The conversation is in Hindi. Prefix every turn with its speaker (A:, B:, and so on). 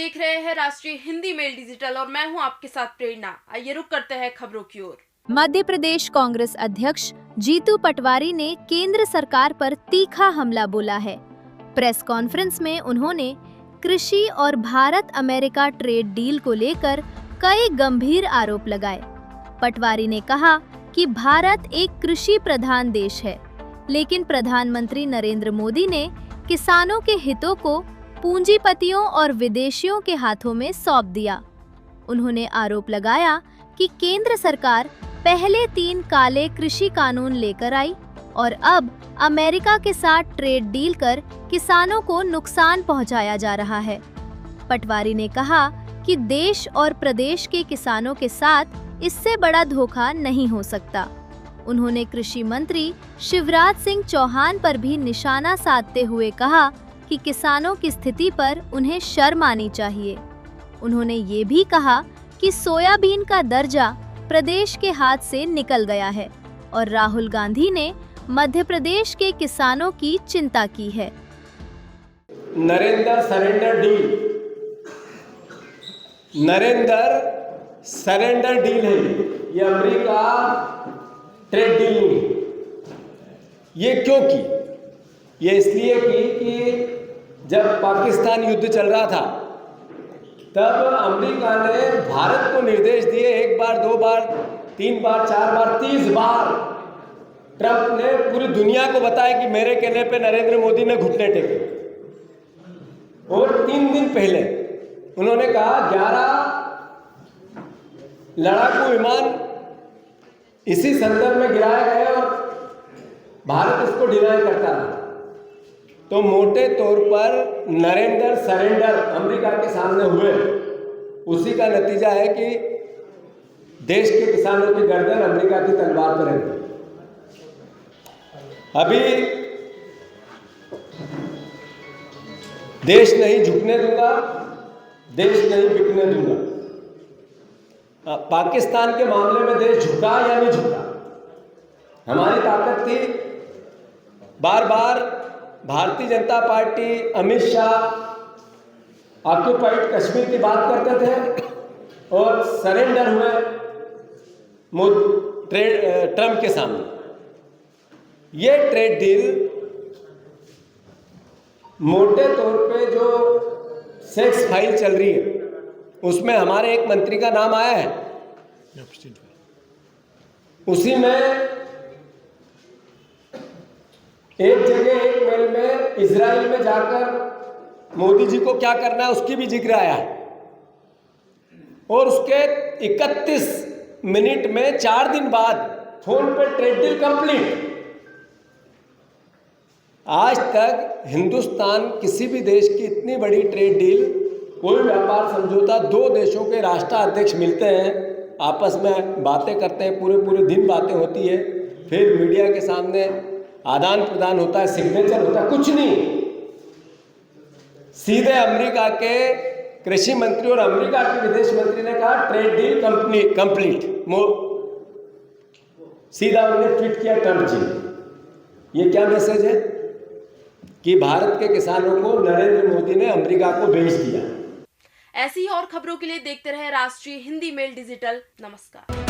A: देख रहे हैं राष्ट्रीय हिंदी मेल डिजिटल और मैं हूं आपके साथ प्रेरणा। आइए रुक करते हैं खबरों की ओर।
B: मध्य प्रदेश कांग्रेस अध्यक्ष जीतू पटवारी ने केंद्र सरकार पर तीखा हमला बोला है। प्रेस कॉन्फ्रेंस में उन्होंने कृषि और भारत अमेरिका ट्रेड डील को लेकर कई गंभीर आरोप लगाए। पटवारी ने कहा कि भारत एक कृषि प्रधान देश है, लेकिन प्रधानमंत्री नरेंद्र मोदी ने किसानों के हितों को पूंजीपतियों और विदेशियों के हाथों में सौंप दिया। उन्होंने आरोप लगाया कि केंद्र सरकार पहले 3 काले कृषि कानून लेकर आई और अब अमेरिका के साथ ट्रेड डील कर किसानों को नुकसान पहुंचाया जा रहा है। पटवारी ने कहा कि देश और प्रदेश के किसानों के साथ इससे बड़ा धोखा नहीं हो सकता। उन्होंने कृषि मंत्री शिवराज सिंह चौहान पर भी निशाना साधते हुए कहा कि किसानों की स्थिति पर उन्हें शर्म आनी चाहिए। उन्होंने ये भी कहा कि सोयाबीन का दर्जा प्रदेश के हाथ से निकल गया है और राहुल गांधी ने मध्य प्रदेश के किसानों की चिंता की है।
C: नरेंद्र सरेंडर डील है ये, अमेरिका ट्रेड डील नहीं। ये क्यों की? ये इसलिए की कि जब पाकिस्तान युद्ध चल रहा था तब अमेरिका ने भारत को निर्देश दिए, 1 बार 2 बार 3 बार 4 बार 30 बार ट्रंप ने पूरी दुनिया को बताया कि मेरे कहने पे नरेंद्र मोदी ने घुटने टेके। और 3 दिन पहले उन्होंने कहा 11 लड़ाकू विमान इसी संदर्भ में गिराए गए और भारत इसको डिनाई करता रहा। तो मोटे तौर पर नरेंद्र सरेंडर अमेरिका के सामने हुए, उसी का नतीजा है कि देश के किसानों की गर्दन अमेरिका की तलवार पर है। अभी देश नहीं झुकने दूंगा, देश नहीं बिकने दूंगा। पाकिस्तान के मामले में देश झुका या नहीं झुका? हमारी ताकत थी। बार बार भारतीय जनता पार्टी, अमित शाह ऑक्युपाइड कश्मीर की बात करते थे और सरेंडर हुए ट्रंप के सामने। ये ट्रेड डील मोटे तौर पे जो सेक्स फाइल चल रही है उसमें हमारे एक मंत्री का नाम आया है। उसी में एक जगह एक मेल में इजराइल में जाकर मोदी जी को क्या करना है उसकी भी जिक्र आया है। और उसके 31 मिनट में 4 दिन बाद फोन पे ट्रेड डील कंप्लीट। आज तक हिंदुस्तान किसी भी देश की इतनी बड़ी ट्रेड डील, कोई व्यापार समझौता, 2 देशों के राष्ट्राध्यक्ष मिलते हैं, आपस में बातें करते हैं, पूरे दिन बातें होती है, फिर मीडिया के सामने आदान प्रदान होता है, सिग्नेचर होता है, कुछ नहीं। सीधे अमेरिका के कृषि मंत्री और अमेरिका के विदेश मंत्री ने कहा ट्रेड डील कंप्लीट। सीधा उन्होंने ट्वीट किया ट्रंप जी। ये क्या मैसेज है कि भारत के किसानों को नरेंद्र मोदी ने अमेरिका को बेच दिया।
A: ऐसी ही और खबरों के लिए देखते रहे राष्ट्रीय हिंदी मेल डिजिटल। नमस्कार।